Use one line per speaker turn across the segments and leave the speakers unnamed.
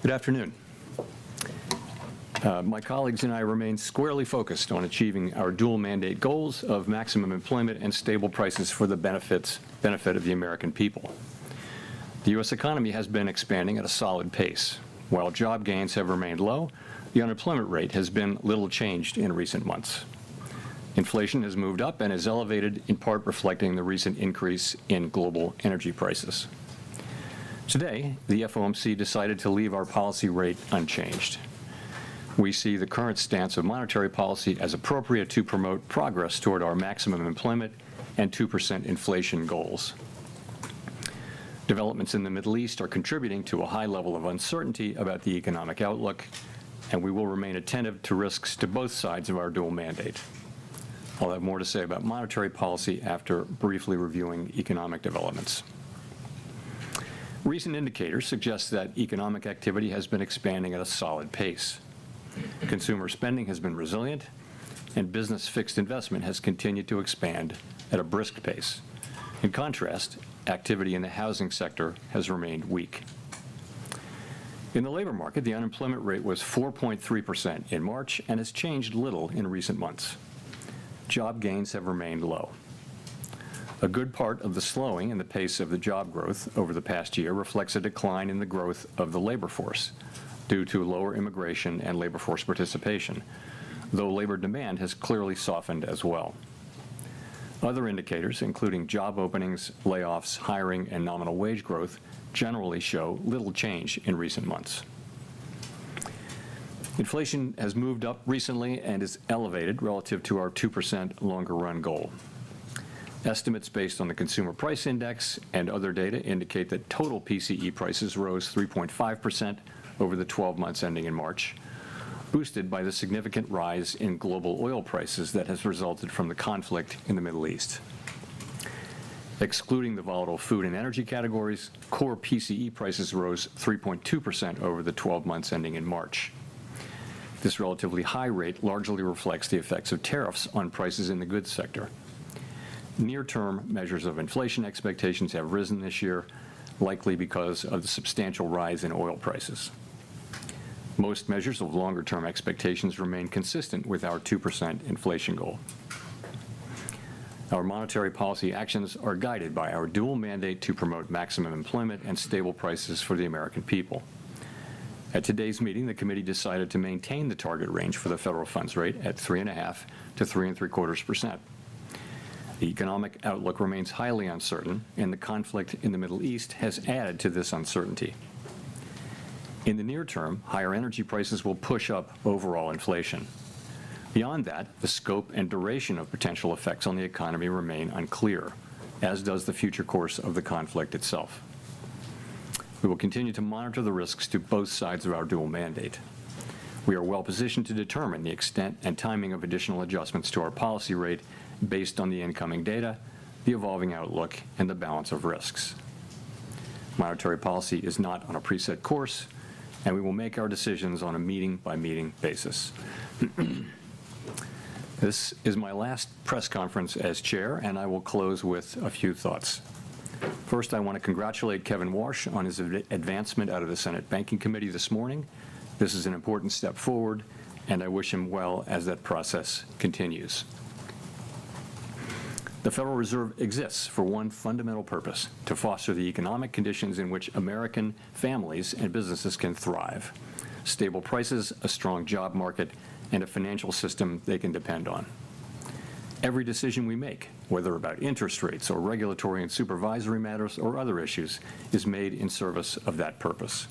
Good afternoon. My colleagues and I remain squarely focused on achieving our dual mandate goals of maximum employment and stable prices for the benefit of the American people. The U.S. economy has been expanding at a solid pace. While job gains have remained low, the unemployment rate has been little changed in recent months. Inflation has moved up and is elevated, in part reflecting the recent increase in global energy prices. Today, the FOMC decided to leave our policy rate unchanged. We see the current stance of monetary policy as appropriate to promote progress toward our maximum employment and 2% inflation goals. Developments in the Middle East are contributing to a high level of uncertainty about the economic outlook, and we will remain attentive to risks to both sides of our dual mandate. I'll have more to say about monetary policy after briefly reviewing economic developments. Recent indicators suggest that economic activity has been expanding at a solid pace. Consumer spending has been resilient, and business fixed investment has continued to expand at a brisk pace. In contrast, activity in the housing sector has remained weak. In the labor market, the unemployment rate was 4.3% in March and has changed little in recent months. Job gains have remained low. A good part of the slowing in the pace of the job growth over the past year reflects a decline in the growth of the labor force due to lower immigration and labor force participation, though labor demand has clearly softened as well. Other indicators, including job openings, layoffs, hiring, and nominal wage growth, generally show little change in recent months. Inflation has moved up recently and is elevated relative to our 2% longer-run goal. Estimates based on the Consumer Price Index and other data indicate that total PCE prices rose 3.5% over the 12 months ending in March, boosted by the significant rise in global oil prices that has resulted from the conflict in the Middle East. Excluding the volatile food and energy categories, core PCE prices rose 3.2% over the 12 months ending in March. This relatively high rate largely reflects the effects of tariffs on prices in the goods sector. Near-term measures of inflation expectations have risen this year, likely because of the substantial rise in oil prices. Most measures of longer-term expectations remain consistent with our 2% inflation goal. Our monetary policy actions are guided by our dual mandate to promote maximum employment and stable prices for the American people. At today's meeting, the committee decided to maintain the target range for the federal funds rate at 3.5% to 3.75%. The economic outlook remains highly uncertain, and the conflict in the Middle East has added to this uncertainty. In the near term, higher energy prices will push up overall inflation. Beyond that, the scope and duration of potential effects on the economy remain unclear, as does the future course of the conflict itself. We will continue to monitor the risks to both sides of our dual mandate. We are well positioned to determine the extent and timing of additional adjustments to our policy rate based on the incoming data, the evolving outlook, and the balance of risks. Monetary policy is not on a preset course, and we will make our decisions on a meeting-by-meeting basis. This is my last press conference as chair, and I will close with a few thoughts. First, I want to congratulate Kevin Warsh on his advancement out of the Senate Banking Committee this morning. This is an important step forward, and I wish him well as that process continues. The Federal Reserve exists for one fundamental purpose: to foster the economic conditions in which American families and businesses can thrive. Stable prices, a strong job market, and a financial system they can depend on. Every decision we make, whether about interest rates or regulatory and supervisory matters or other issues, is made in service of that purpose.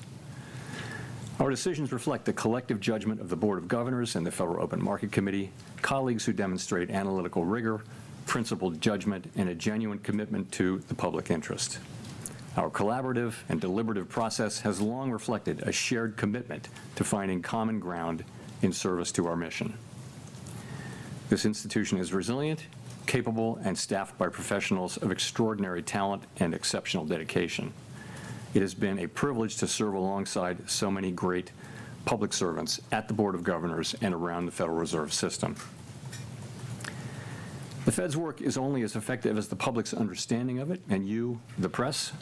Our decisions reflect the collective judgment of the Board of Governors and the Federal Open Market Committee, colleagues who demonstrate analytical rigor, principled judgment, and a genuine commitment to the public interest. Our collaborative and deliberative process has long reflected a shared commitment to finding common ground in service to our mission. This institution is resilient, capable, and staffed by professionals of extraordinary talent and exceptional dedication. It has been a privilege to serve alongside so many great public servants at the Board of Governors and around the Federal Reserve System. The Fed's work is only as effective as the public's understanding of it, and you, the press,